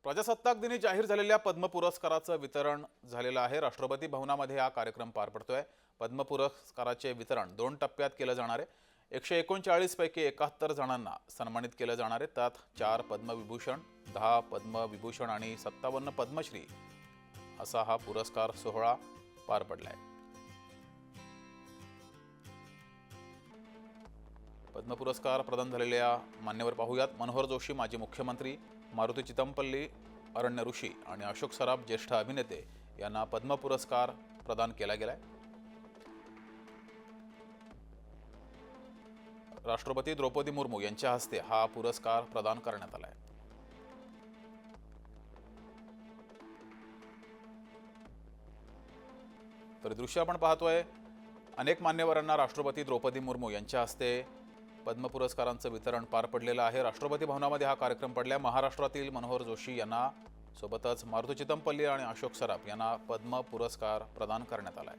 प्रजासत्ताक दिनी जाहीर झालेल्या पद्म पुरस्काराचं वितरण झालेलं आहे। राष्ट्रपती भवनामध्ये हा कार्यक्रम पार पडतोय। पद्म पुरस्काराचे वितरण 2 टप्प्यात केलं जाणार आहे। 139 पैकी 71 जणांना सन्मानित केलं जाणार आहे। त्यात 4 पद्मविभूषण, 10 पद्मविभूषण आणि 57 पद्मश्री असा हा पुरस्कार सोहळा पार पडलाय। पद्म पुरस्कार प्रदान झालेल्या मान्यवर पाहूयात। मनोहर जोशी माजी मुख्यमंत्री, मारुती चितमपल्ली, अरण्य ऋषी आणि अशोक सराफ ज्येष्ठ अभिनेते यांना पद्म पुरस्कार प्रदान केला गेलाय। राष्ट्रपती द्रौपदी मुर्मू यांच्या हस्ते हा पुरस्कार प्रदान करण्यात आलाय। तर दृश्य आपण पाहतोय, अनेक मान्यवरांना राष्ट्रपती द्रौपदी मुर्मू यांच्या हस्ते पद्म पुरस्कारांचं वितरण पार पडलेलं आहे। राष्ट्रपती भवनामध्ये हा कार्यक्रम पडला। महाराष्ट्रातील मनोहर जोशी यांना सोबतच मारुती चितमपल्ली आणि अशोक सराफ यांना पद्म पुरस्कार प्रदान करण्यात आलाय।